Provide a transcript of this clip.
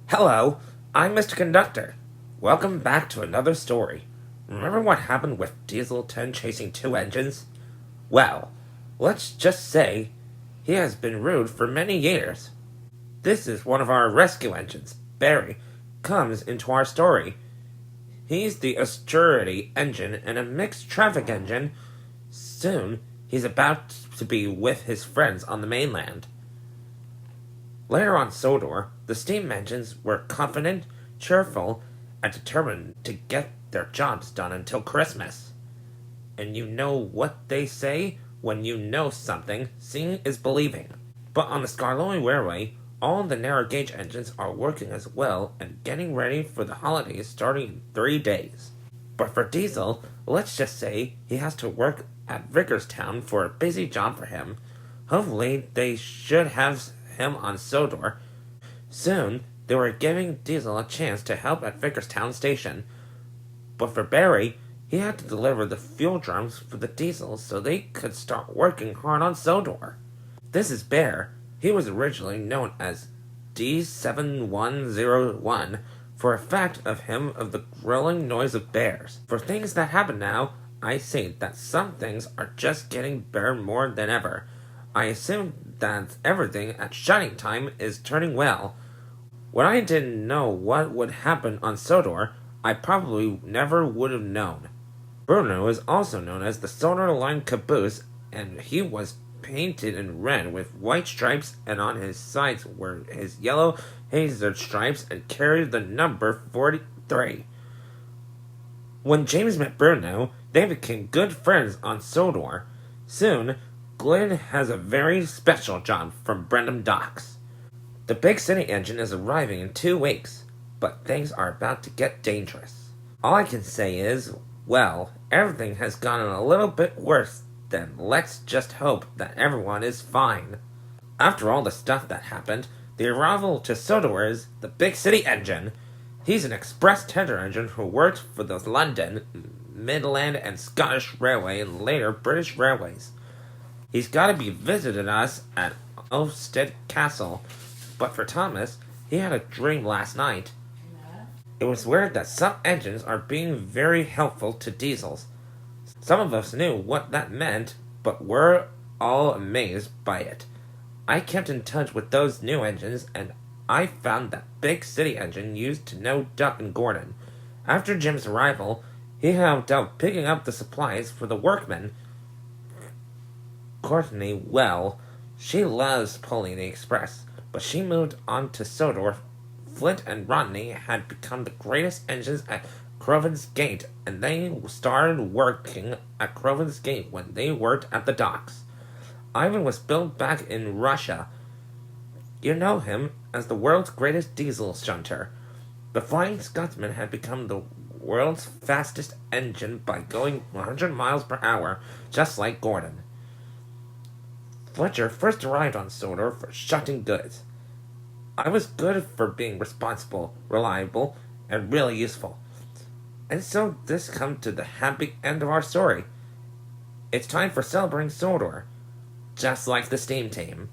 Hello, I'm Mr. Conductor. Welcome back to another story. Remember what happened with Diesel 10 chasing two engines? Well, let's just say he has been rude for many years. This is one of our rescue engines. Barry comes into our story. He's the Asturity engine and a mixed traffic engine. Soon, he's about to be with his friends on the mainland. Later on Sodor, the steam engines were confident, cheerful, and determined to get their jobs done until Christmas. And you know what they say? When you know something, seeing is believing. But on the Skarloey Railway, all the narrow gauge engines are working as well and getting ready for the holidays starting in 3 days. But for Diesel, let's just say he has to work at Vickerstown for a busy job for him. Hopefully, they should have him on Sodor. Soon, they were giving Diesel a chance to help at Vickerstown Station. But for Barry, he had to deliver the fuel drums for the Diesels so they could start working hard on Sodor. This is Bear. He was originally known as D7101 for a fact of him of the growling noise of bears. For things that happen now, I say that some things are just getting better more than ever. I assume that everything at shutting time is turning well. When I didn't know what would happen on Sodor, I probably never would have known. Bruno is also known as the Sodor Line Caboose, and he was painted in red with white stripes, and on his sides were his yellow hazard stripes and carried the number 43. When James met Bruno, they became good friends on Sodor. Soon, Glenn has a very special job from Brenham Docks. The big city engine is arriving in 2 weeks, but things are about to get dangerous. All I can say is, well, everything has gotten a little bit worse. Then let's just hope that everyone is fine. After all the stuff that happened, the arrival to Sodor is the big city engine. He's an express tender engine who worked for the London, Midland, and Scottish Railway and later British Railways. He's got to be visited us at Ousted Castle, but for Thomas, he had a dream last night. It was weird that some engines are being very helpful to diesels. Some of us knew what that meant, but we're all amazed by it. I kept in touch with those new engines, and I found that big city engine used to know Duck and Gordon. After Jim's arrival, he helped out picking up the supplies for the workmen. Courtney, well, she loves pulling the express, but she moved on to Sodor. Flint and Rodney had become the greatest engines at Crovan's Gate, and they started working at Crovan's Gate when they worked at the docks. Ivan was built back in Russia. You know him as the world's greatest diesel shunter. The Flying Scotsman had become the world's fastest engine by going 100 miles per hour, just like Gordon. Fletcher first arrived on Sodor for shunting goods. I was good for being responsible, reliable, and really useful. And so this comes to the happy end of our story. It's time for celebrating Sodor, just like the steam team.